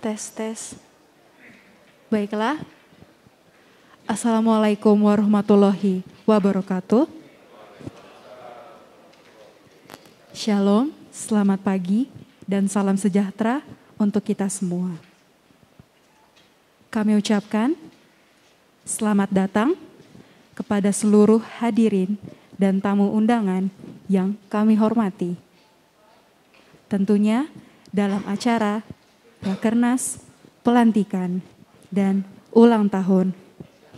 Tes, tes. Baiklah. Assalamualaikum warahmatullahi wabarakatuh. Shalom, selamat pagi, dan salam sejahtera untuk kita semua. Kami ucapkan selamat datang kepada seluruh hadirin dan tamu undangan yang kami hormati. Tentunya dalam acara Rakernas, Pelantikan, dan Ulang Tahun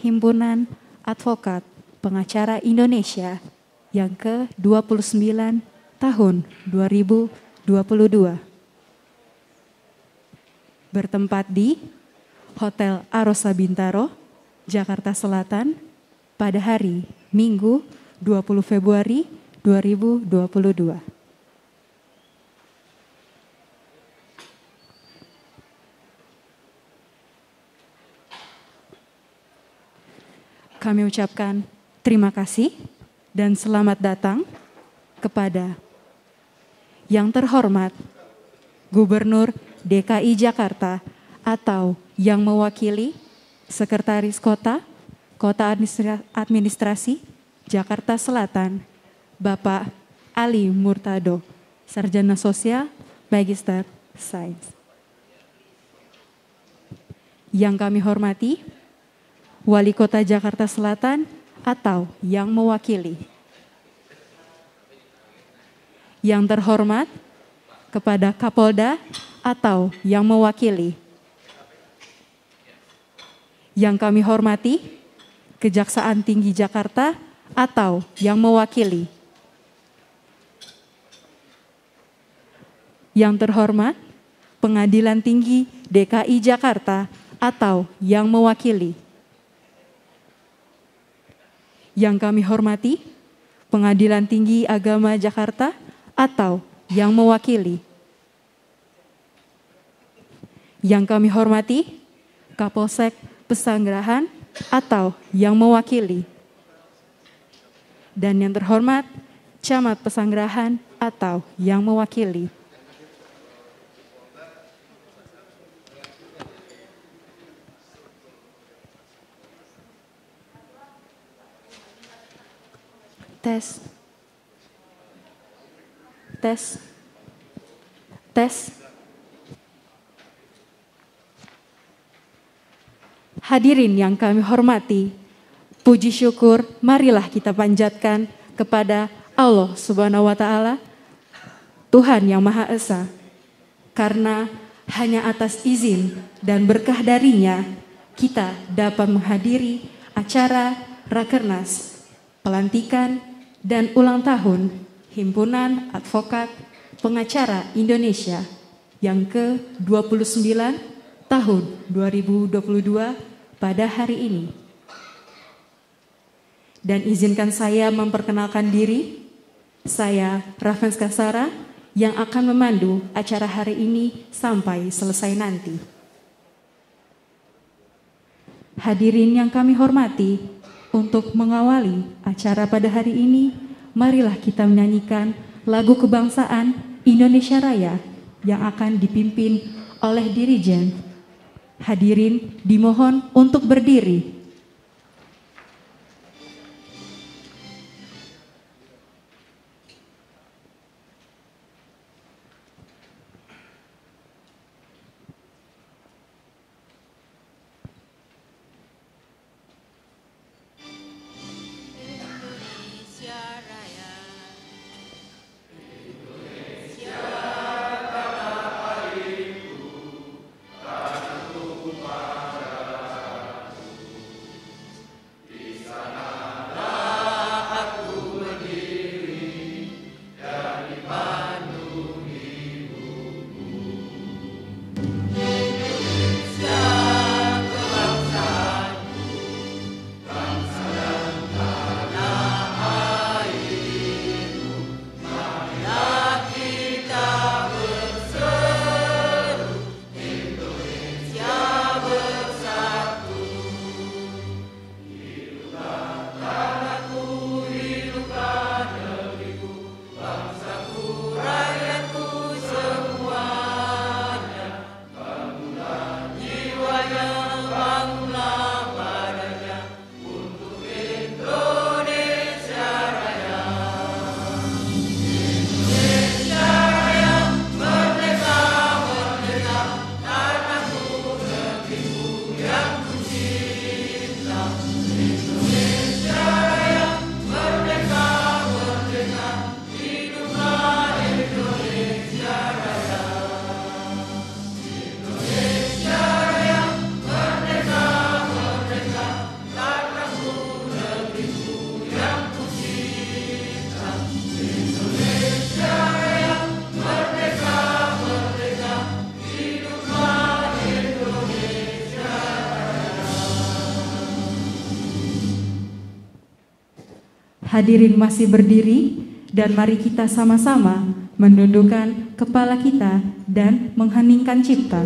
Himpunan Advokat Pengacara Indonesia yang ke-29 tahun 2022. Bertempat di Hotel Arosa Bintaro, Jakarta Selatan pada hari Minggu 20 Februari 2022. Kami ucapkan terima kasih dan selamat datang kepada yang terhormat Gubernur DKI Jakarta atau yang mewakili Sekretaris Kota Administrasi Jakarta Selatan, Bapak Ali Murtado, Sarjana Sosial, Magister Sains. Yang kami hormati Wali Kota Jakarta Selatan atau yang mewakili. Yang terhormat kepada Kapolda atau yang mewakili. Yang kami hormati Kejaksaan Tinggi Jakarta atau yang mewakili. Yang terhormat Pengadilan Tinggi DKI Jakarta atau yang mewakili. Yang kami hormati Pengadilan Tinggi Agama Jakarta atau yang mewakili. Yang kami hormati Kapolsek Pesanggerahan atau yang mewakili. Dan yang terhormat Camat Pesanggerahan atau yang mewakili. Tes. Tes. Tes. Hadirin yang kami hormati, puji syukur marilah kita panjatkan kepada Allah Subhanahu wa Ta'ala, Tuhan yang Maha Esa, karena hanya atas izin dan berkah darinya kita dapat menghadiri acara Rakernas, Pelantikan, dan Ulang Tahun Himpunan Advokat Pengacara Indonesia yang ke-29 tahun 2022 pada hari ini. Dan izinkan saya memperkenalkan diri, saya Raffenska Sara yang akan memandu acara hari ini sampai selesai nanti. Hadirin yang kami hormati, untuk mengawali acara pada hari ini, marilah kita menyanyikan lagu kebangsaan Indonesia Raya yang akan dipimpin oleh dirijen. Hadirin dimohon untuk berdiri. Hadirin masih berdiri dan mari kita sama-sama menundukkan kepala kita dan mengheningkan cipta.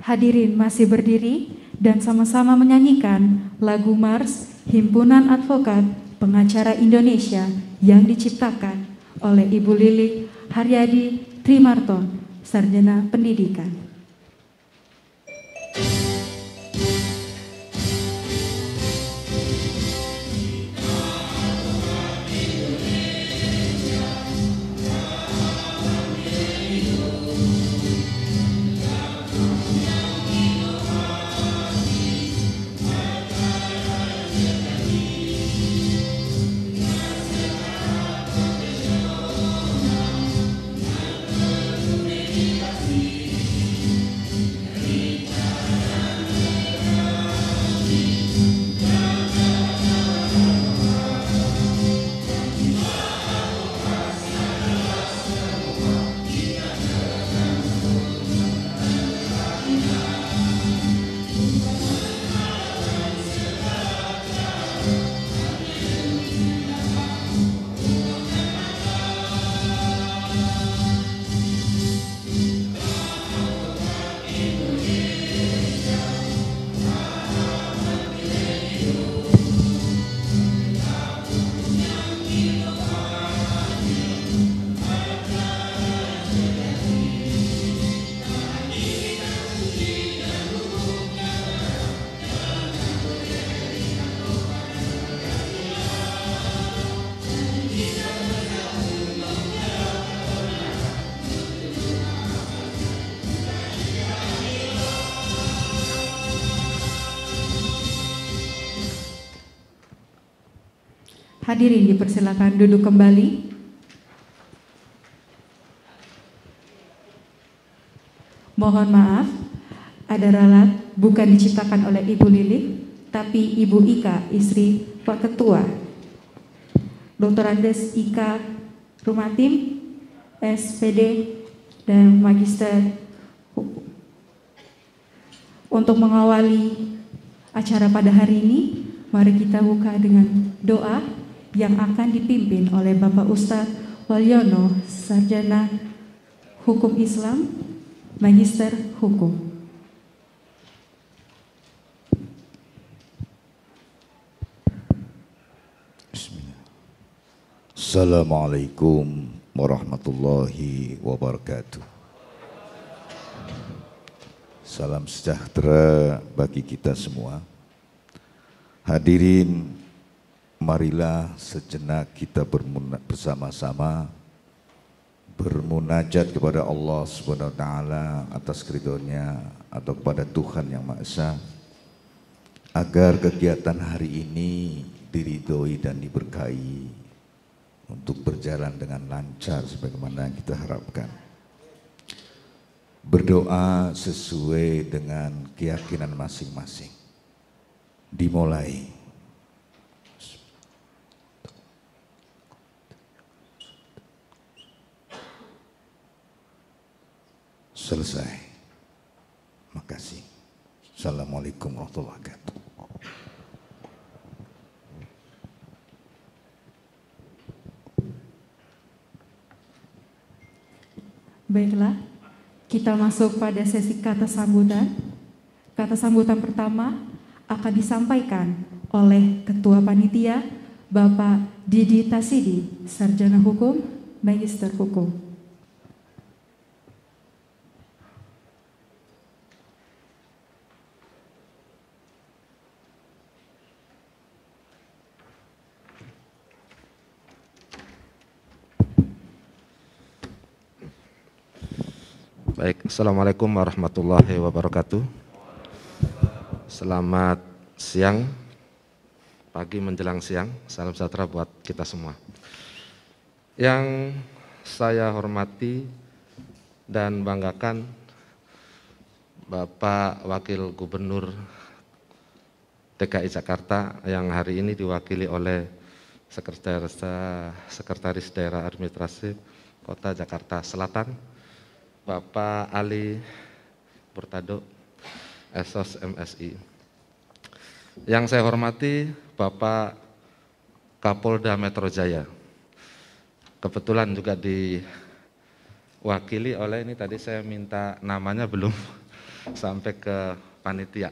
Hadirin masih berdiri dan sama-sama menyanyikan lagu Mars Himpunan Advokat Pengacara Indonesia yang diciptakan oleh Ibu Lilik Haryadi Trimarton, Sarjana Pendidikan. Hadirin dipersilakan duduk kembali. Mohon maaf, ada ralat bukan diciptakan oleh Ibu Lilik, tapi Ibu Ika, istri Pak Ketua. Dr. Andes Ika Rumatim, SPD dan Magister Hukum. Untuk mengawali acara pada hari ini, mari kita buka dengan doa yang akan dipimpin oleh Bapak Ustadz Walyono, Sarjana Hukum Islam, Magister Hukum. Bismillah. Assalamualaikum warahmatullahi wabarakatuh. Salam sejahtera bagi kita semua. Hadirin, marilah sejenak kita bersama-sama bermunajat kepada Allah Subhanahu wa taala atas keridhoannya atau kepada Tuhan Yang Maha Esa agar kegiatan hari ini diridhoi dan diberkahi untuk berjalan dengan lancar sebagaimana yang kita harapkan. berdoa sesuai dengan keyakinan masing-masing. Dimulai. Selesai. Makasih. Assalamualaikum warahmatullahi wabarakatuh. Baiklah, kita masuk pada sesi kata sambutan. Kata sambutan pertama akan disampaikan oleh Ketua Panitia, Bapak Didi Tasidi, Sarjana Hukum, Magister Hukum. Baik, Assalamualaikum warahmatullahi wabarakatuh. Selamat siang, pagi menjelang siang, salam sejahtera buat kita semua. Yang saya hormati dan banggakan Bapak Wakil Gubernur DKI Jakarta yang hari ini diwakili oleh Sekretaris Daerah Administrasi Kota Jakarta Selatan, Bapak Ali Purtado, Esos MSI. Yang saya hormati Bapak Kapolda Metro Jaya. Kebetulan juga diwakili oleh, ini tadi saya minta namanya belum sampai ke panitia.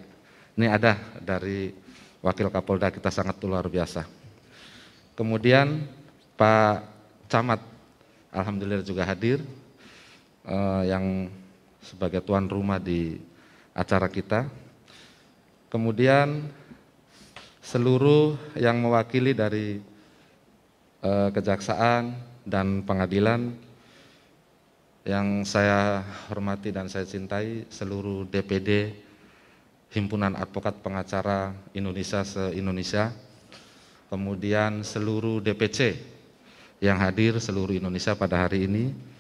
Ini ada dari Wakil Kapolda kita, sangat luar biasa. Kemudian Pak Camat, alhamdulillah juga hadir, yang sebagai tuan rumah di acara kita. Kemudian seluruh yang mewakili dari kejaksaan dan pengadilan yang saya hormati dan saya cintai, seluruh DPD Himpunan Advokat Pengacara Indonesia se-Indonesia, kemudian seluruh DPC yang hadir seluruh Indonesia pada hari ini,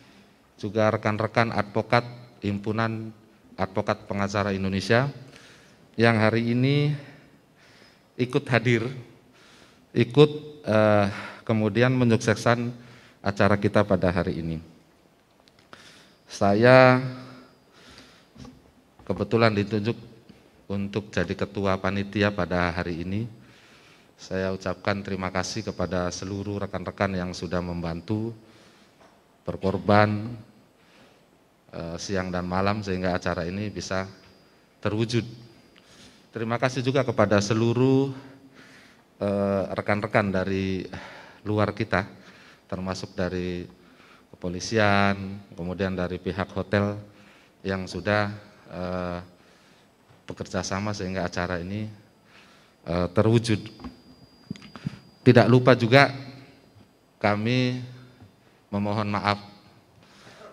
juga rekan-rekan advokat Himpunan Advokat Pengacara Indonesia yang hari ini ikut hadir, kemudian menyukseskan acara kita pada hari ini. Saya kebetulan ditunjuk untuk jadi ketua panitia pada hari ini. Saya ucapkan terima kasih kepada seluruh rekan-rekan yang sudah membantu, berkorban siang dan malam sehingga acara ini bisa terwujud. Terima kasih juga kepada seluruh rekan-rekan dari luar kita, termasuk dari kepolisian, kemudian dari pihak hotel yang sudah bekerja sama sehingga acara ini terwujud. Tidak lupa juga kami memohon maaf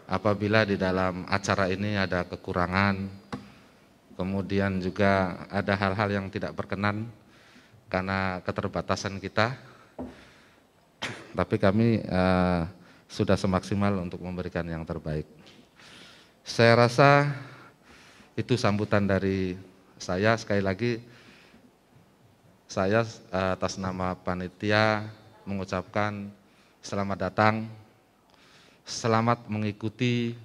apabila di dalam acara ini ada kekurangan, kemudian juga ada hal-hal yang tidak berkenan karena keterbatasan kita, tapi kami sudah semaksimal untuk memberikan yang terbaik. Saya rasa itu sambutan dari saya. Sekali lagi saya atas nama panitia mengucapkan selamat datang, selamat mengikuti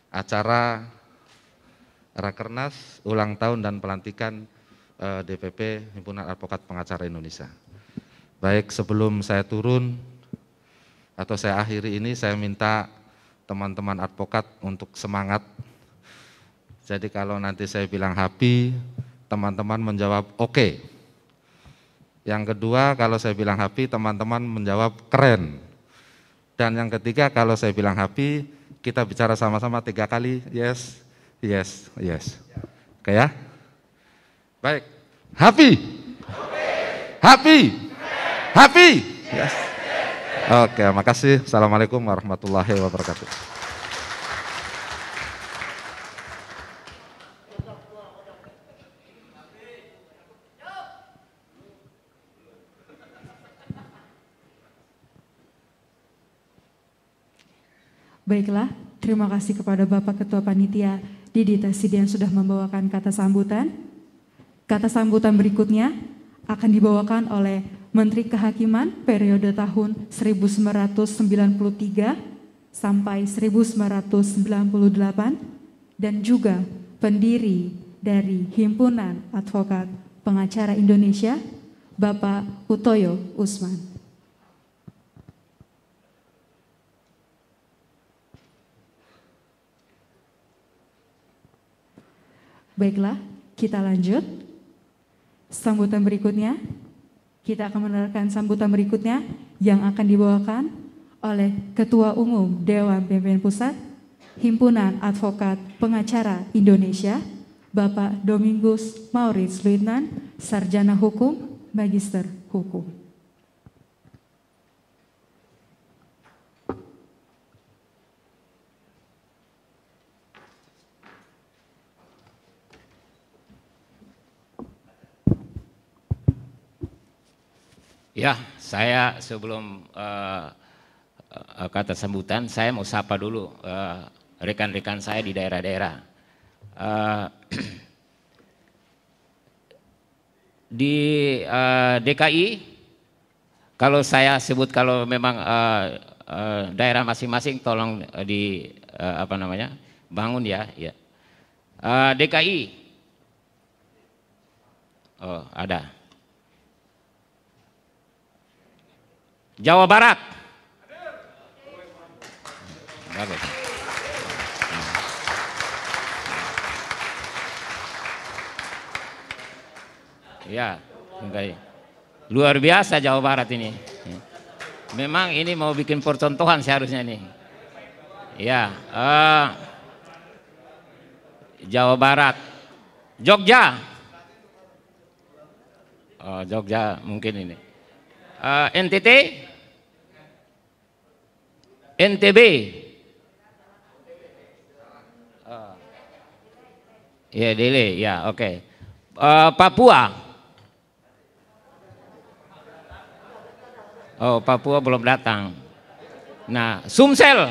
acara Rakernas ulang tahun dan pelantikan DPP Himpunan Advokat Pengacara Indonesia. Baik, sebelum saya turun atau saya akhiri ini, saya minta teman-teman advokat untuk semangat. Jadi kalau nanti saya bilang happy, teman-teman menjawab oke. Yang kedua, kalau saya bilang happy, teman-teman menjawab keren. Dan yang ketiga, kalau saya bilang happy, kita bicara sama-sama 3 kali, yes, yes, yes. Oke ya? Baik, happy? Happy? Happy? Yes. Oke, makasih. Assalamualaikum warahmatullahi wabarakatuh. Baiklah, Terima kasih kepada Bapak Ketua Panitia Didi Tasidi yang sudah membawakan kata sambutan. Kata sambutan berikutnya akan dibawakan oleh Menteri Kehakiman periode tahun 1993 sampai 1998 dan juga pendiri dari Himpunan Advokat Pengacara Indonesia, Bapak Utoyo Usman. Baiklah, kita lanjut. Sambutan berikutnya, kita akan mendengarkan sambutan berikutnya yang akan dibawakan oleh Ketua Umum Dewan Pimpinan Pusat Himpunan Advokat Pengacara Indonesia, Bapak Domingus Maurits Luitnan, Sarjana Hukum, Magister Hukum. Ya, saya sebelum kata sambutan, saya mau sapa dulu rekan-rekan saya di daerah-daerah. Di DKI, kalau saya sebut kalau memang daerah masing-masing tolong di bangun ya. DKI, oh ada. Jawa Barat. Bagus. Ya, luar biasa Jawa Barat ini. Memang ini mau bikin percontohan seharusnya nih. Ya, Jawa Barat, Jogja. Oh, Jogja mungkin ini. NTT, NTB, ya Dele, ya oke. Papua, oh Papua belum datang. Nah, Sumsel,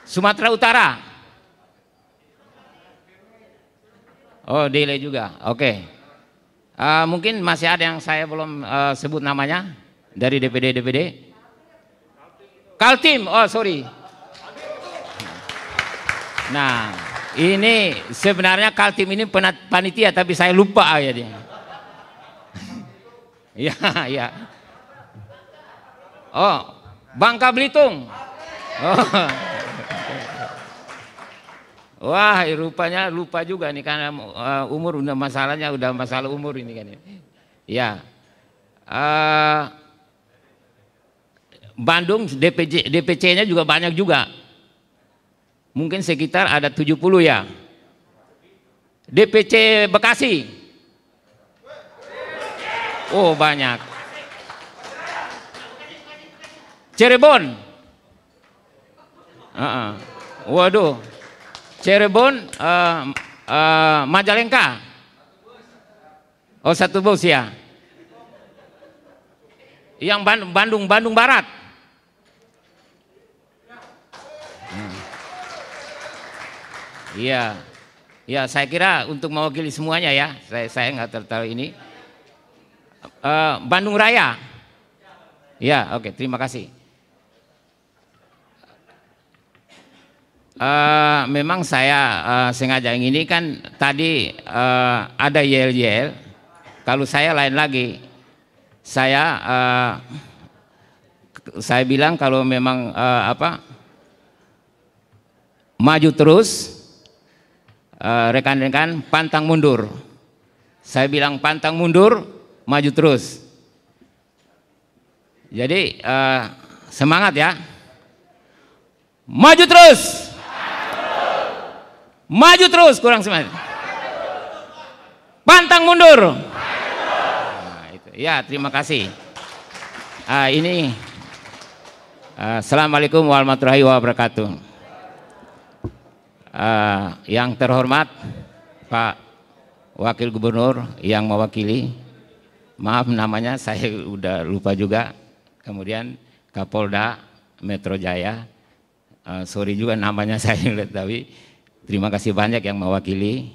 Sumatera Utara. Oh, delay juga. Oke. Mungkin masih ada yang saya belum sebut namanya dari DPD. Kaltim. Oh, sorry. Nah, ini sebenarnya Kaltim ini panitia tapi saya lupa ya dia. Iya, iya. Oh, Bangka Belitung. Oh. Wah, rupanya lupa juga nih karena umur udah masalahnya, udah masalah umur ini kan. Ya. Bandung DPC-nya juga banyak juga. Mungkin sekitar ada 70 ya. DPC Bekasi. Oh, banyak. Cirebon. Waduh. Cirebon, Majalengka. Oh, satu bus ya. Yang Bandung Barat. Iya, ya saya kira untuk mewakili semuanya ya. Saya nggak tahu ini. Bandung Raya. Ya, oke, terima kasih. Memang saya sengaja yang ini kan tadi ada yel-yel. Kalau saya lain lagi, saya bilang kalau memang maju terus, rekan-rekan pantang mundur. Saya bilang pantang mundur, maju terus. Jadi semangat ya, maju terus. Maju terus, kurang semangat. Pantang mundur. Nah, itu. Ya, terima kasih. Ini Assalamualaikum warahmatullahi wabarakatuh. Yang terhormat Pak Wakil Gubernur yang mewakili, maaf namanya saya udah lupa juga. Kemudian Kapolda Metro Jaya, sorry juga namanya saya lihat, tapi terima kasih banyak yang mewakili,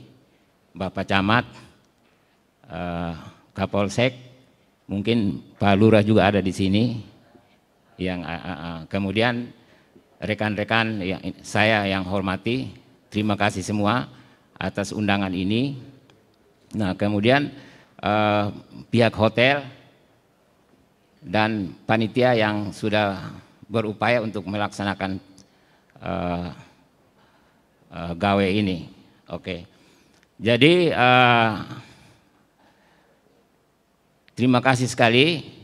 Bapak Camat, Kapolsek, mungkin Pak Lurah juga ada di sini. Yang kemudian rekan-rekan saya yang hormati, terima kasih semua atas undangan ini. Nah, kemudian pihak hotel dan panitia yang sudah berupaya untuk melaksanakan gawe ini. Oke. Jadi terima kasih sekali.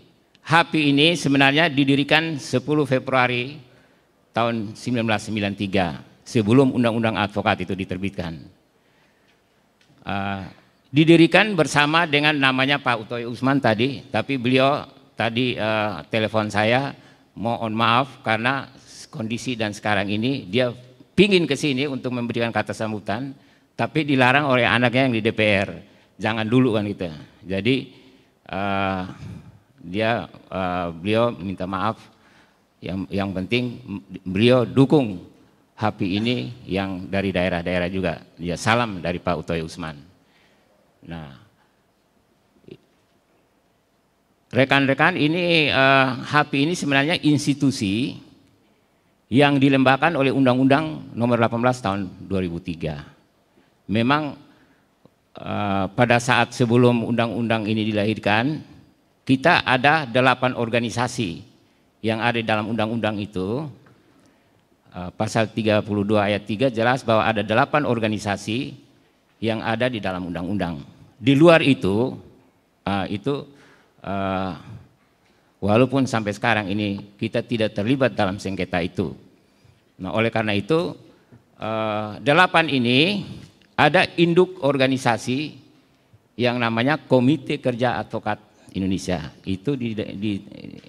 HAPI ini sebenarnya didirikan 10 Februari tahun 1993 sebelum Undang-Undang Advokat itu diterbitkan. Didirikan bersama dengan namanya Pak Utoyo Usman tadi, tapi beliau tadi telepon saya, mohon maaf karena kondisi dan sekarang ini dia pingin ke sini untuk memberikan kata sambutan, tapi dilarang oleh anaknya yang di DPR. Jangan dulu kan gitu. Jadi beliau minta maaf. Yang penting beliau dukung HAPI ini yang dari daerah-daerah juga. Ya, salam dari Pak Utoyo Usman. Nah, rekan-rekan, ini HAPI ini sebenarnya institusi yang dilembagakan oleh Undang-Undang Nomor 18 Tahun 2003. Memang pada saat sebelum undang-undang ini dilahirkan, kita ada 8 organisasi yang ada dalam undang-undang itu. Pasal 32 ayat 3 jelas bahwa ada 8 organisasi yang ada di dalam undang-undang. Di luar itu, walaupun sampai sekarang ini kita tidak terlibat dalam sengketa itu. Nah, oleh karena itu 8 ini ada induk organisasi yang namanya Komite Kerja Advokat Indonesia. Itu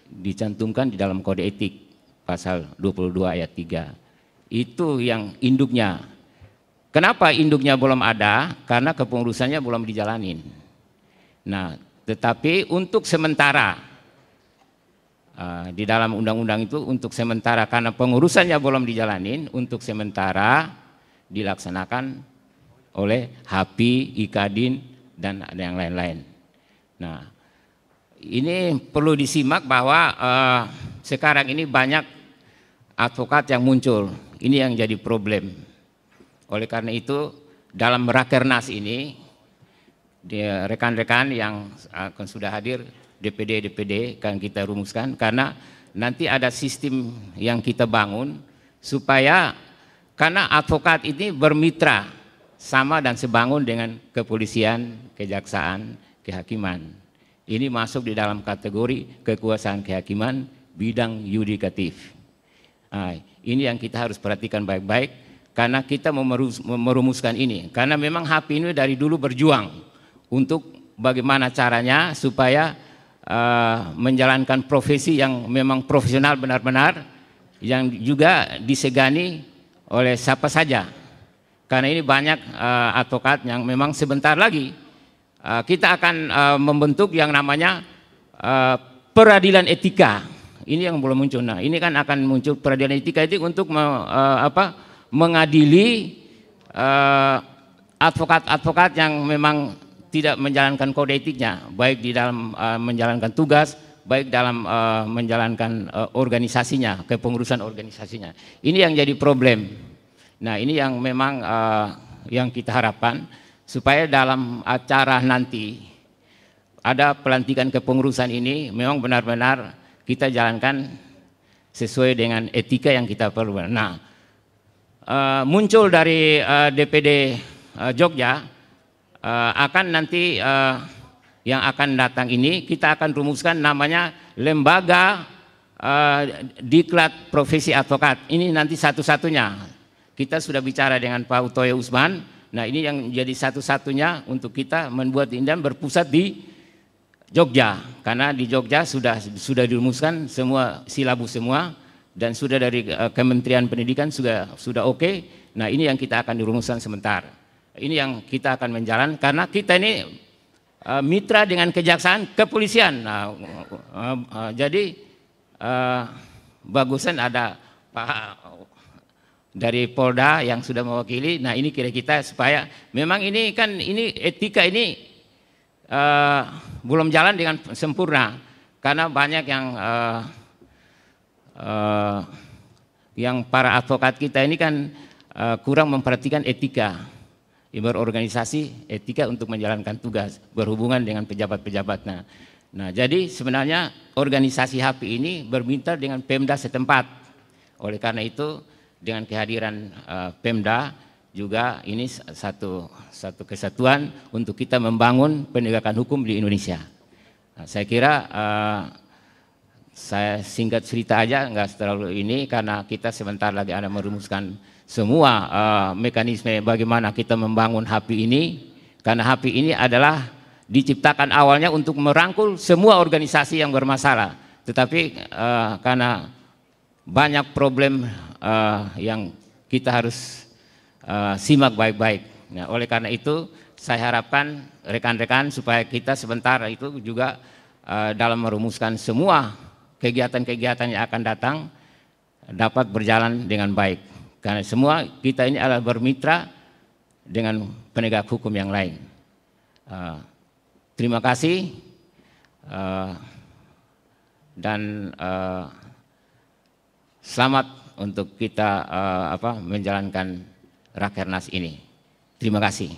dicantumkan di dalam kode etik pasal 22 ayat 3. Itu yang induknya. Kenapa induknya belum ada? Karena kepengurusannya belum dijalanin. Nah, tetapi untuk sementara di dalam undang-undang itu untuk sementara karena pengurusannya belum dijalanin, untuk sementara dilaksanakan oleh HAPI, IKADIN dan yang lain-lain. Nah, ini perlu disimak bahwa sekarang ini banyak advokat yang muncul. Ini yang jadi problem. Oleh karena itu dalam Rakernas ini rekan-rekan yang akan sudah hadir, DPD kan kita rumuskan, karena nanti ada sistem yang kita bangun supaya karena advokat ini bermitra sama dan sebangun dengan kepolisian, kejaksaan, kehakiman. Ini masuk di dalam kategori kekuasaan kehakiman bidang yudikatif. Nah, ini yang kita harus perhatikan baik-baik karena kita merumuskan ini. Karena memang HAPI ini dari dulu berjuang untuk bagaimana caranya supaya menjalankan profesi yang memang profesional benar-benar, yang juga disegani oleh siapa saja. Karena ini banyak advokat yang memang sebentar lagi kita akan membentuk yang namanya peradilan etika. Ini yang belum muncul. Nah, ini kan akan muncul peradilan etika itu untuk mengadili advokat-advokat yang memang tidak menjalankan kode etiknya, baik di dalam menjalankan tugas, baik dalam menjalankan organisasinya, kepengurusan organisasinya. Ini yang jadi problem. Nah, ini yang memang yang kita harapkan supaya dalam acara nanti ada pelantikan kepengurusan ini memang benar-benar kita jalankan sesuai dengan etika yang kita perlu. Nah, muncul dari DPD Jogja akan nanti yang akan datang ini kita akan rumuskan namanya Lembaga Diklat Profesi Advokat. Ini nanti satu-satunya. Kita sudah bicara dengan Pak Utoyo Usman. Nah, ini yang jadi satu-satunya untuk kita membuat ini dan berpusat di Jogja. Karena di Jogja sudah dirumuskan semua silabus semua dan sudah dari Kementerian Pendidikan sudah oke. Nah, ini yang kita akan dirumuskan sebentar. Ini yang kita akan menjalankan karena kita ini mitra dengan kejaksaan, kepolisian. Jadi bagusan ada Pak dari Polda yang sudah mewakili. Nah, ini kira kita supaya memang ini kan ini etika ini belum jalan dengan sempurna karena banyak yang para advokat kita ini kan kurang memperhatikan etika berorganisasi, etika untuk menjalankan tugas berhubungan dengan pejabat-pejabat. Nah, jadi sebenarnya organisasi HAPI ini bermitra dengan Pemda setempat. Oleh karena itu dengan kehadiran Pemda juga ini satu kesatuan untuk kita membangun penegakan hukum di Indonesia. Nah, saya kira saya singkat cerita aja, nggak terlalu ini karena kita sebentar lagi ada merumuskan semua mekanisme bagaimana kita membangun HAPI ini, karena HAPI ini adalah diciptakan awalnya untuk merangkul semua organisasi yang bermasalah, tetapi karena banyak problem yang kita harus simak baik-baik. Nah, oleh karena itu saya harapkan rekan-rekan supaya kita sebentar itu juga dalam merumuskan semua kegiatan-kegiatan yang akan datang dapat berjalan dengan baik. Karena semua kita ini adalah bermitra dengan penegak hukum yang lain. Terima kasih dan selamat untuk kita menjalankan Rakernas ini. Terima kasih.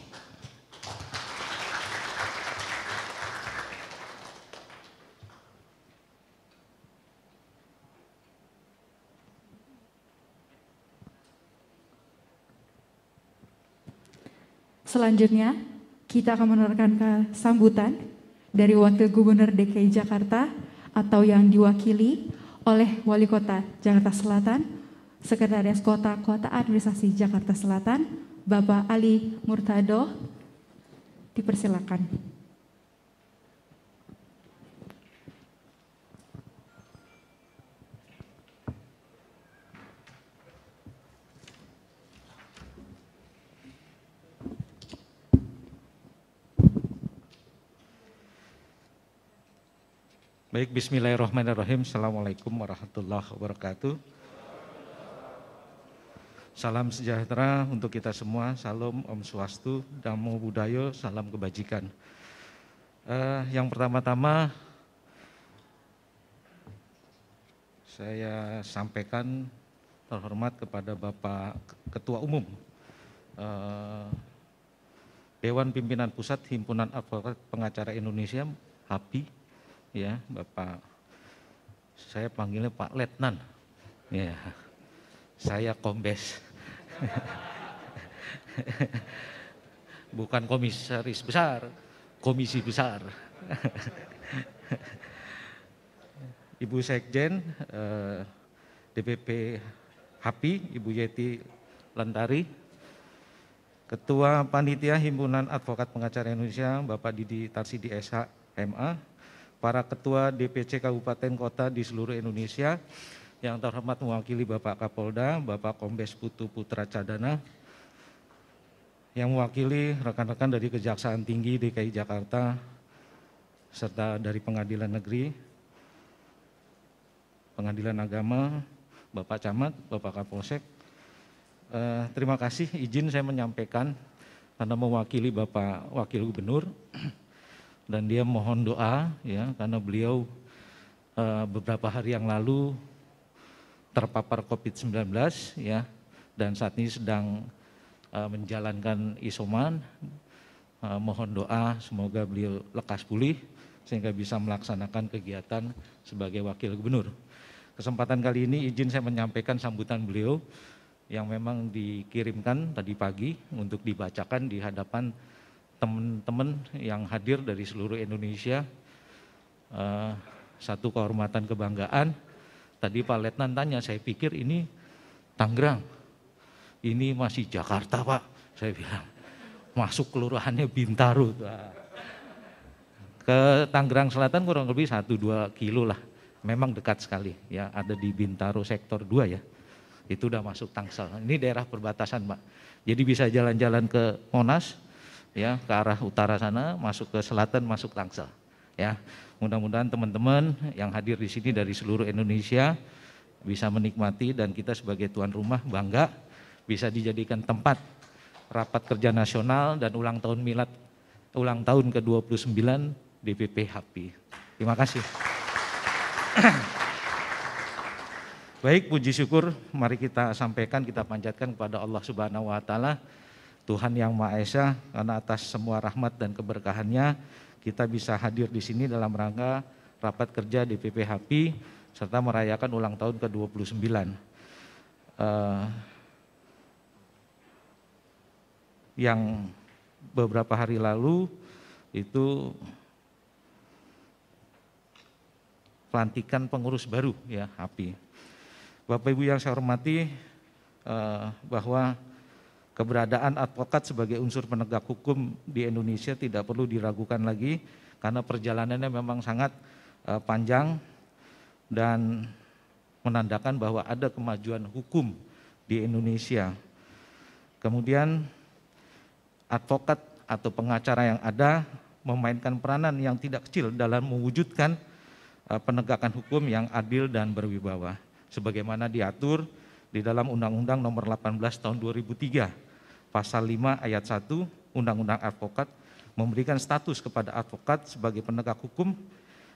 Selanjutnya, kita akan menerangkan sambutan dari Wakil Gubernur DKI Jakarta atau yang diwakili oleh Wali Kota Jakarta Selatan, Sekretaris Kota Administrasi Jakarta Selatan, Bapak Ali Murtado. Dipersilakan. Baik, bismillahirrahmanirrahim. Assalamualaikum warahmatullahi wabarakatuh. Salam sejahtera untuk kita semua. Salam Om Swastiastu, Namo Buddhaya, salam kebajikan. Yang pertama-tama saya sampaikan terhormat kepada Bapak Ketua Umum Dewan Pimpinan Pusat Himpunan Advokat Pengacara Indonesia, HAPI. Ya, Bapak, saya panggilnya Pak Letnan. Ya, saya Kombes. Bukan komisaris besar, komisi besar. Ibu Sekjen DPP HAPI, Ibu Yeti Lantari, Ketua Panitia Himpunan Advokat Pengacara Indonesia, Bapak Didi Tarsidi SH, MA, para ketua DPC Kabupaten Kota di seluruh Indonesia, yang terhormat mewakili Bapak Kapolda, Bapak Kombes Putu Putra Cadana, yang mewakili rekan-rekan dari Kejaksaan Tinggi DKI Jakarta, serta dari Pengadilan Negeri, Pengadilan Agama, Bapak Camat, Bapak Kapolsek. Terima kasih, izin saya menyampaikan karena mewakili Bapak Wakil Gubernur. Dan dia mohon doa ya karena beliau beberapa hari yang lalu terpapar COVID-19 ya, dan saat ini sedang menjalankan isoman. Mohon doa semoga beliau lekas pulih sehingga bisa melaksanakan kegiatan sebagai Wakil Gubernur. Kesempatan kali ini izin saya menyampaikan sambutan beliau yang memang dikirimkan tadi pagi untuk dibacakan di hadapan teman-teman yang hadir dari seluruh Indonesia. Satu kehormatan, kebanggaan. Tadi Pak Letnan tanya, saya pikir ini Tangerang, ini masih Jakarta Pak. Saya bilang, masuk kelurahannya Bintaro. Ke Tangerang Selatan kurang lebih 1-2 kilo lah. Memang dekat sekali ya, ada di Bintaro sektor 2 ya. Itu udah masuk Tangsel. Ini daerah perbatasan Pak. Jadi bisa jalan-jalan ke Monas, ya, ke arah utara sana, masuk ke selatan, masuk Tangsel. Ya, mudah-mudahan teman-teman yang hadir di sini dari seluruh Indonesia bisa menikmati, dan kita sebagai tuan rumah bangga bisa dijadikan tempat rapat kerja nasional dan ulang tahun ke-29 DPP HAPI. Terima kasih. Baik, puji syukur mari kita sampaikan, kita panjatkan kepada Allah Subhanahu wa taala, Tuhan yang Maha Esa, karena atas semua rahmat dan keberkahannya kita bisa hadir di sini dalam rangka rapat kerja DPP HAPI serta merayakan ulang tahun ke-29. Yang beberapa hari lalu itu pelantikan pengurus baru ya HAPI. Bapak Ibu yang saya hormati, bahwa keberadaan advokat sebagai unsur penegak hukum di Indonesia tidak perlu diragukan lagi, karena perjalanannya memang sangat panjang dan menandakan bahwa ada kemajuan hukum di Indonesia. Kemudian advokat atau pengacara yang ada memainkan peranan yang tidak kecil dalam mewujudkan penegakan hukum yang adil dan berwibawa, sebagaimana diatur di dalam Undang-Undang Nomor 18 Tahun 2003, Pasal 5 Ayat 1 Undang-Undang Advokat memberikan status kepada advokat sebagai penegak hukum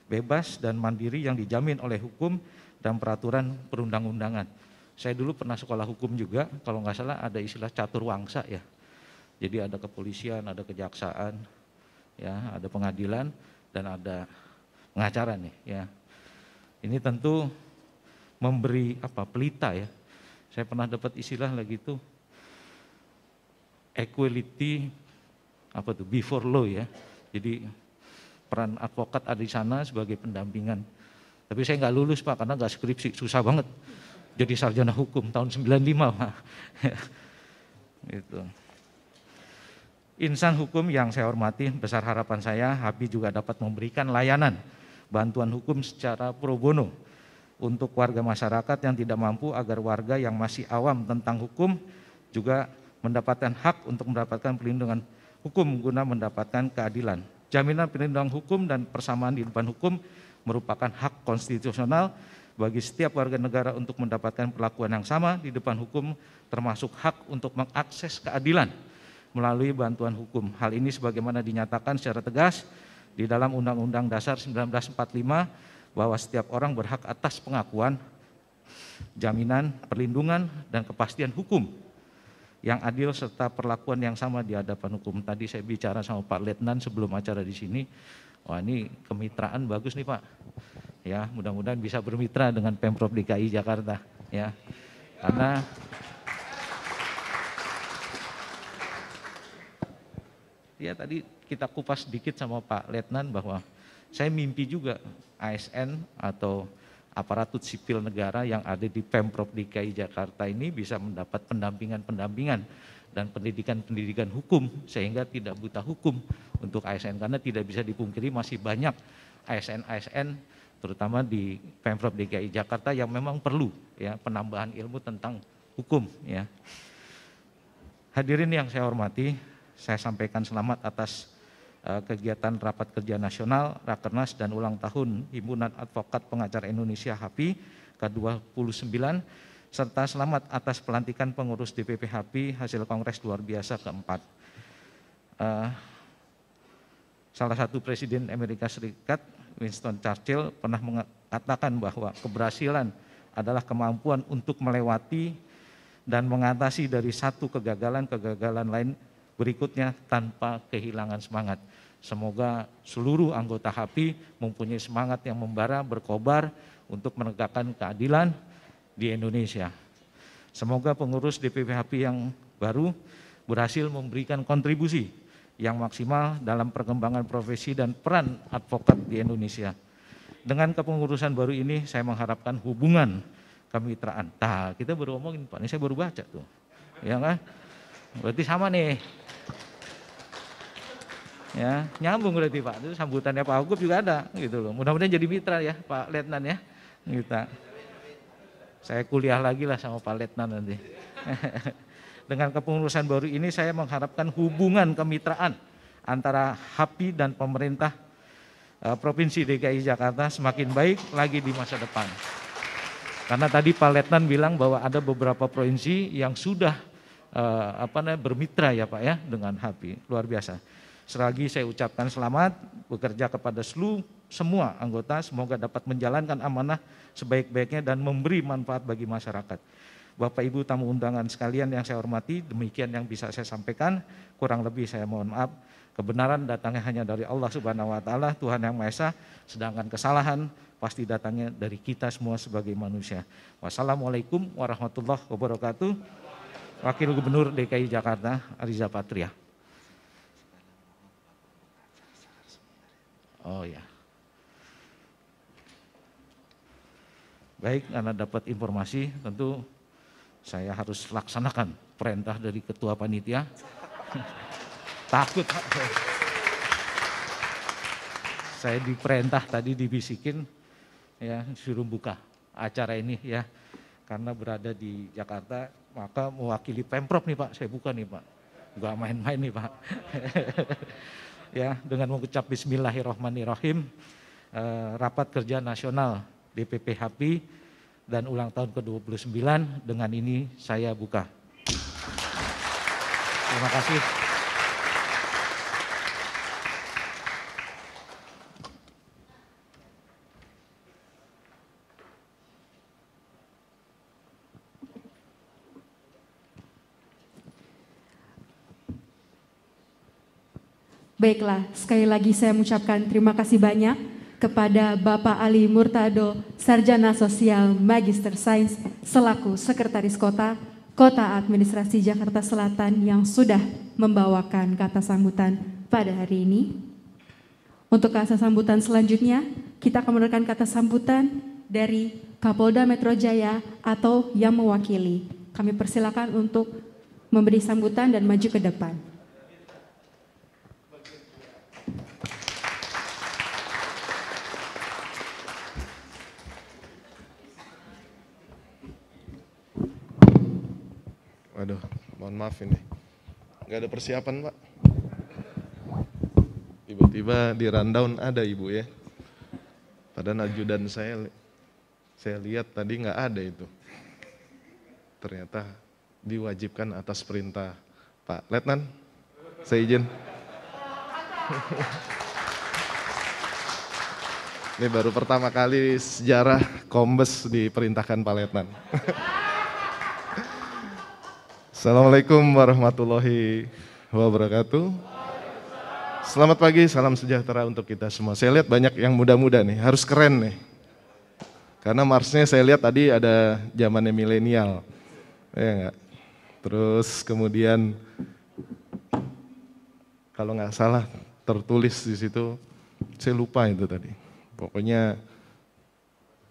bebas dan mandiri yang dijamin oleh hukum dan peraturan perundang-undangan. Saya dulu pernah sekolah hukum juga, kalau nggak salah ada istilah catur wangsa ya. Jadi ada kepolisian, ada kejaksaan, ya, ada pengadilan dan ada pengacara nih ya. Ini tentu memberi pelita ya. Saya pernah dapat istilah lagi itu equality before law ya. Jadi peran advokat ada di sana sebagai pendampingan. Tapi saya nggak lulus Pak, karena nggak skripsi, susah banget. Jadi sarjana hukum tahun 95 Pak. Gitu. Insan hukum yang saya hormati, besar harapan saya HAPI juga dapat memberikan layanan bantuan hukum secara pro bono untuk warga masyarakat yang tidak mampu, agar warga yang masih awam tentang hukum juga mendapatkan hak untuk mendapatkan perlindungan hukum guna mendapatkan keadilan. Jaminan perlindungan hukum dan persamaan di depan hukum merupakan hak konstitusional bagi setiap warga negara untuk mendapatkan perlakuan yang sama di depan hukum, termasuk hak untuk mengakses keadilan melalui bantuan hukum. Hal ini sebagaimana dinyatakan secara tegas di dalam Undang-Undang Dasar 1945 bahwa setiap orang berhak atas pengakuan, jaminan, perlindungan, dan kepastian hukum yang adil serta perlakuan yang sama di hadapan hukum. Tadi saya bicara sama Pak Letnan sebelum acara di sini. Wah, ini kemitraan bagus nih Pak. Ya, mudah-mudahan bisa bermitra dengan Pemprov DKI Jakarta ya. Karena ya tadi kita kupas sedikit sama Pak Letnan bahwa saya mimpi juga ASN atau aparatur sipil negara yang ada di Pemprov DKI Jakarta ini bisa mendapat pendampingan dan pendidikan hukum sehingga tidak buta hukum untuk ASN, karena tidak bisa dipungkiri masih banyak ASN terutama di Pemprov DKI Jakarta yang memang perlu ya penambahan ilmu tentang hukum ya. Hadirin yang saya hormati, saya sampaikan selamat atas kegiatan Rapat Kerja Nasional, Rakernas dan ulang tahun Himpunan Advokat Pengacara Indonesia HAPI ke-29, serta selamat atas pelantikan pengurus DPP HAPI hasil Kongres luar biasa keempat. Salah satu Presiden Amerika Serikat, Winston Churchill, pernah mengatakan bahwa keberhasilan adalah kemampuan untuk melewati dan mengatasi dari satu kegagalan lain berikutnya tanpa kehilangan semangat. Semoga seluruh anggota HAPI mempunyai semangat yang membara, berkobar untuk menegakkan keadilan di Indonesia. Semoga pengurus DPP HAPI yang baru berhasil memberikan kontribusi yang maksimal dalam perkembangan profesi dan peran advokat di Indonesia. Dengan kepengurusan baru ini saya mengharapkan hubungan kemitraan. Nah, kita baru ngomongin Pak, ini saya baru baca tuh. Ya kan? Berarti sama nih. Ya, nyambung berarti Pak. Itu sambutannya Pak Agup juga ada gitu loh. Mudah-mudahan jadi mitra ya Pak Letnan ya. Kita. Saya kuliah lagi lah sama Pak Letnan nanti. Dengan kepengurusan baru ini saya mengharapkan hubungan kemitraan antara HAPI dan pemerintah Provinsi DKI Jakarta semakin baik lagi di masa depan. Karena tadi Pak Letnan bilang bahwa ada beberapa provinsi yang sudah bermitra ya Pak ya dengan HAPI, luar biasa. Selagi saya ucapkan selamat, bekerja kepada semua anggota, semoga dapat menjalankan amanah sebaik-baiknya dan memberi manfaat bagi masyarakat. Bapak Ibu tamu undangan sekalian yang saya hormati, demikian yang bisa saya sampaikan, kurang lebih saya mohon maaf. Kebenaran datangnya hanya dari Allah Subhanahu wa Ta'ala, Tuhan Yang Maha Esa, sedangkan kesalahan pasti datangnya dari kita semua sebagai manusia. Wassalamualaikum warahmatullahi wabarakatuh. Wakil Gubernur DKI Jakarta, Ariza Patria. Oh ya. Baik, karena dapat informasi, tentu saya harus laksanakan perintah dari Ketua Panitia. Takut Pak. Saya diperintah tadi dibisikin ya suruh buka acara ini ya. Karena berada di Jakarta maka mewakili Pemprov nih Pak, saya buka nih Pak. Enggak main-main nih Pak. Ya, dengan mengucap bismillahirrahmanirrahim, rapat kerja nasional DPP HAPI dan ulang tahun ke-29 dengan ini saya buka. Terima kasih. Baiklah, sekali lagi saya mengucapkan terima kasih banyak kepada Bapak Ali Murtado, Sarjana Sosial Magister Sains, selaku Sekretaris Kota Administrasi Jakarta Selatan yang sudah membawakan kata sambutan pada hari ini. Untuk kata sambutan selanjutnya, kita akan mendengarkan kata sambutan dari Kapolda Metro Jaya atau yang mewakili. Kami persilakan untuk memberi sambutan dan maju ke depan. Waduh, mohon maaf ini, nggak ada persiapan Pak. Tiba-tiba di rundown ada Ibu ya. Padahal ajudan saya lihat tadi nggak ada itu. Ternyata diwajibkan atas perintah Pak Letnan. Saya izin. Ini baru pertama kali sejarah Kombes diperintahkan Pak Letnan. Assalamualaikum warahmatullahi wabarakatuh. Selamat pagi, salam sejahtera untuk kita semua. Saya lihat banyak yang muda-muda nih, harus keren nih. Karena marsnya saya lihat tadi ada zamannya milenial. Ya enggak? Terus kemudian kalau nggak salah tertulis di situ, saya lupa itu tadi. Pokoknya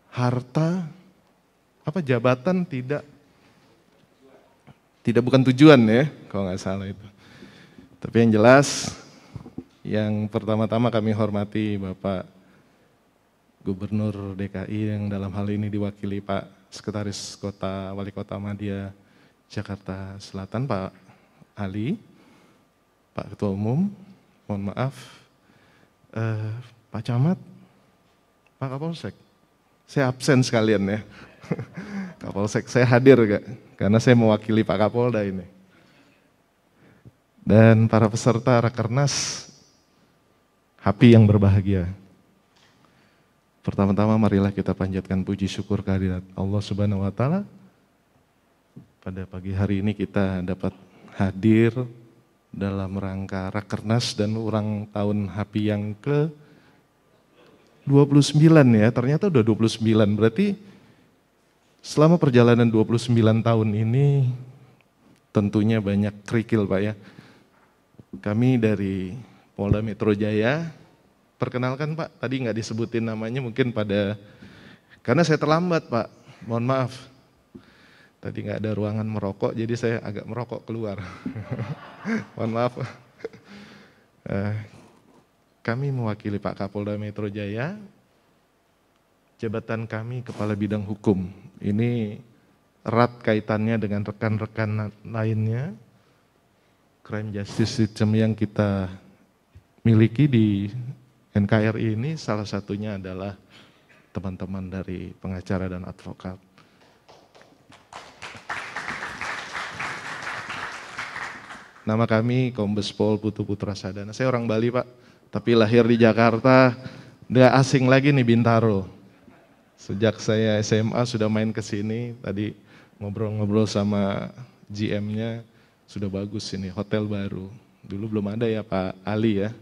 harta, jabatan tidak bukan tujuan ya, kalau nggak salah itu. Tapi yang jelas, yang pertama-tama kami hormati Bapak Gubernur DKI yang dalam hal ini diwakili Pak Sekretaris Kota Wali Kota Madya Jakarta Selatan, Pak Ali, Pak Ketua Umum, mohon maaf, Pak Camat, Pak Kapolsek, saya absen sekalian ya. Kapolsek saya hadir gak? Karena saya mewakili Pak Kapolda ini. Dan para peserta Rakernas HAPI yang berbahagia. Pertama-tama marilah kita panjatkan puji syukur kehadirat Allah Subhanahu wa Ta'ala. Pada pagi hari ini kita dapat hadir dalam rangka Rakernas dan ulang tahun HAPI yang ke-29 ya. Ternyata udah 29, berarti selama perjalanan 29 tahun ini tentunya banyak kerikil Pak ya. Kami dari Polda Metro Jaya, perkenalkan Pak, tadi nggak disebutin namanya mungkin karena saya terlambat Pak, mohon maaf. Tadi nggak ada ruangan merokok jadi saya agak merokok keluar. Mohon maaf. Kami mewakili Pak Kapolda Metro Jaya, jabatan kami Kepala Bidang Hukum. Ini erat kaitannya dengan rekan-rekan lainnya, crime justice system yang kita miliki di NKRI ini salah satunya adalah teman-teman dari pengacara dan advokat. Nama kami Kombes Pol Putu Putra Sadana. Saya orang Bali Pak, tapi lahir di Jakarta, udah asing lagi nih Bintaro. Sejak saya SMA sudah main ke sini, tadi ngobrol-ngobrol sama GM-nya, sudah bagus ini, hotel baru. Dulu belum ada ya Pak Ali ya,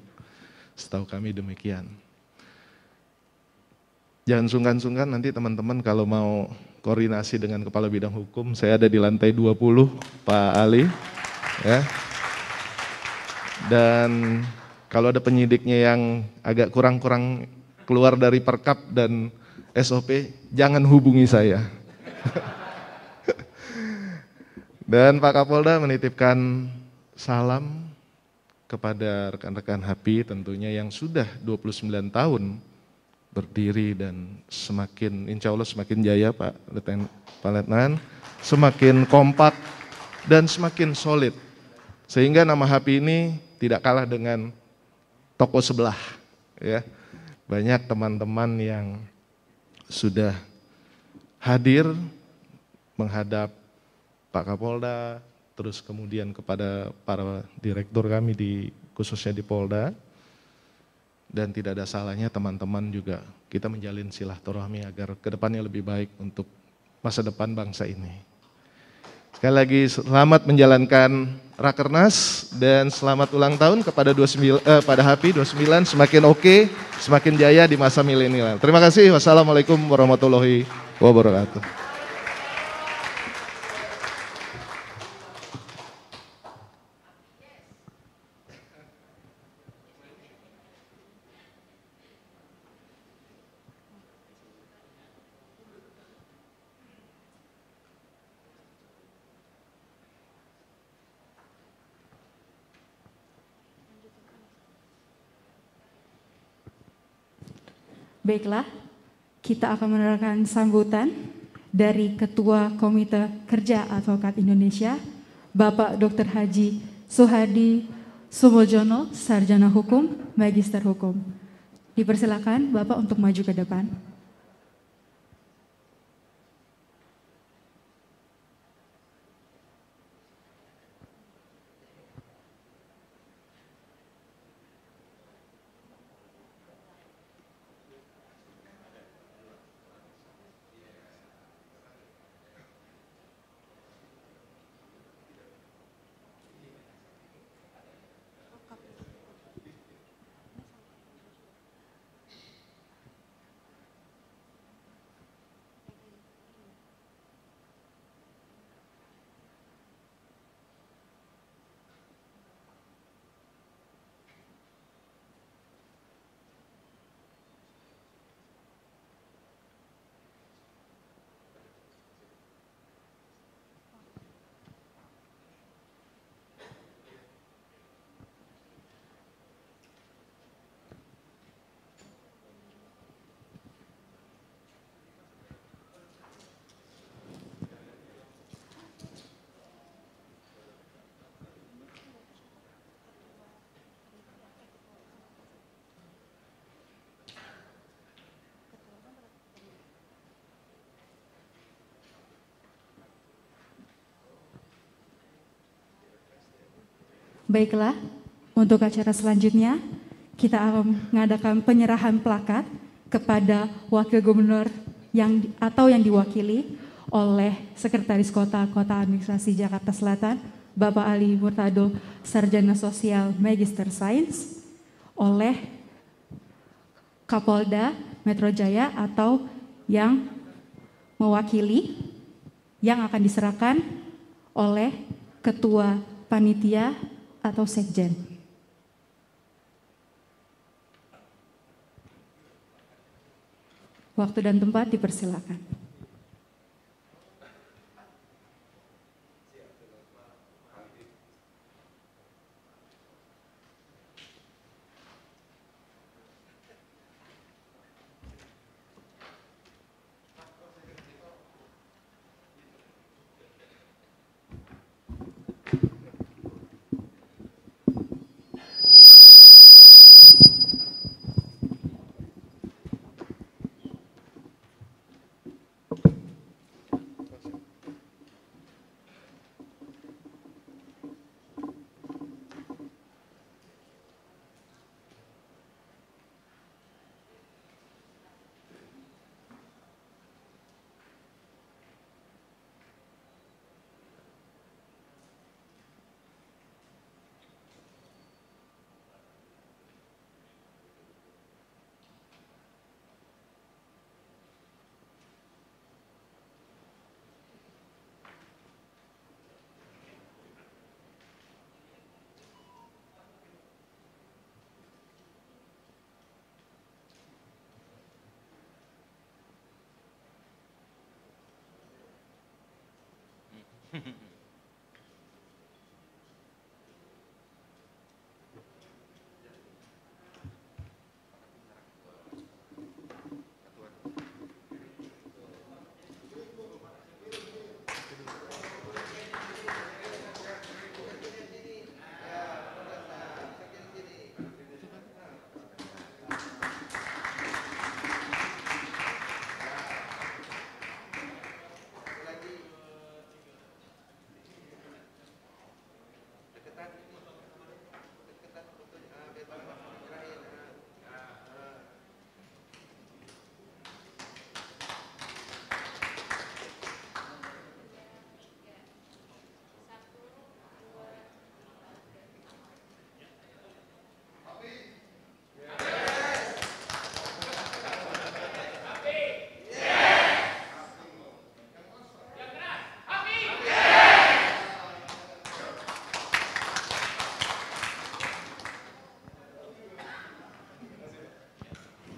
setahu kami demikian. Jangan sungkan-sungkan nanti teman-teman kalau mau koordinasi dengan Kepala Bidang Hukum, saya ada di lantai 20 Pak Ali. Ya. Dan kalau ada penyidiknya yang agak kurang-kurang keluar dari perkap dan SOP, jangan hubungi saya. Dan Pak Kapolda menitipkan salam kepada rekan-rekan HAPI tentunya yang sudah 29 tahun berdiri dan semakin, insya Allah semakin jaya Pak Letnan, semakin kompak dan semakin solid. Sehingga nama HAPI ini tidak kalah dengan toko sebelah. Ya. Banyak teman-teman yang sudah hadir menghadap Pak Kapolda, terus kemudian kepada para direktur kami khususnya di Polda. Dan tidak ada salahnya teman-teman juga kita menjalin silaturahmi agar kedepannya lebih baik untuk masa depan bangsa ini. Sekali lagi selamat menjalankan Rakernas dan selamat ulang tahun kepada pada HAPI 29 semakin oke, semakin jaya di masa milenial. Terima kasih. Wassalamualaikum warahmatullahi wabarakatuh. Baiklah, kita akan menerangkan sambutan dari Ketua Komite Kerja Advokat Indonesia, Bapak Dr. Haji Suhadi Sumojono, Sarjana Hukum, Magister Hukum. Dipersilakan Bapak untuk maju ke depan. Baiklah, untuk acara selanjutnya kita akan mengadakan penyerahan plakat kepada Wakil Gubernur yang diwakili oleh Sekretaris Kota Administrasi Jakarta Selatan, Bapak Ali Murtado, Sarjana Sosial Magister Sains, oleh Kapolda Metro Jaya atau yang mewakili yang akan diserahkan oleh Ketua Panitia atau Sekjen. Waktu dan tempat dipersilakan.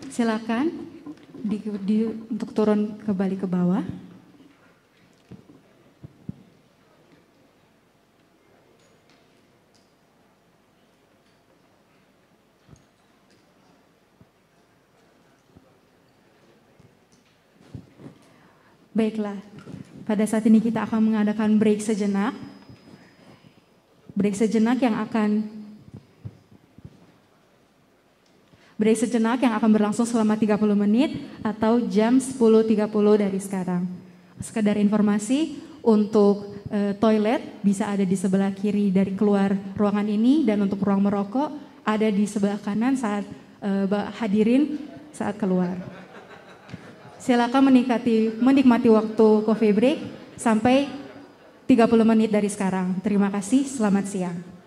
Silakan untuk turun kembali ke bawah. Baiklah, pada saat ini kita akan mengadakan break sejenak. Break sejenak yang akan berlangsung selama 30 menit atau jam 10.30 dari sekarang. Sekedar informasi, untuk toilet bisa ada di sebelah kiri dari keluar ruangan ini, dan untuk ruang merokok ada di sebelah kanan saat hadirin saat keluar. Silakan menikmati waktu coffee break sampai 30 menit dari sekarang. Terima kasih, selamat siang.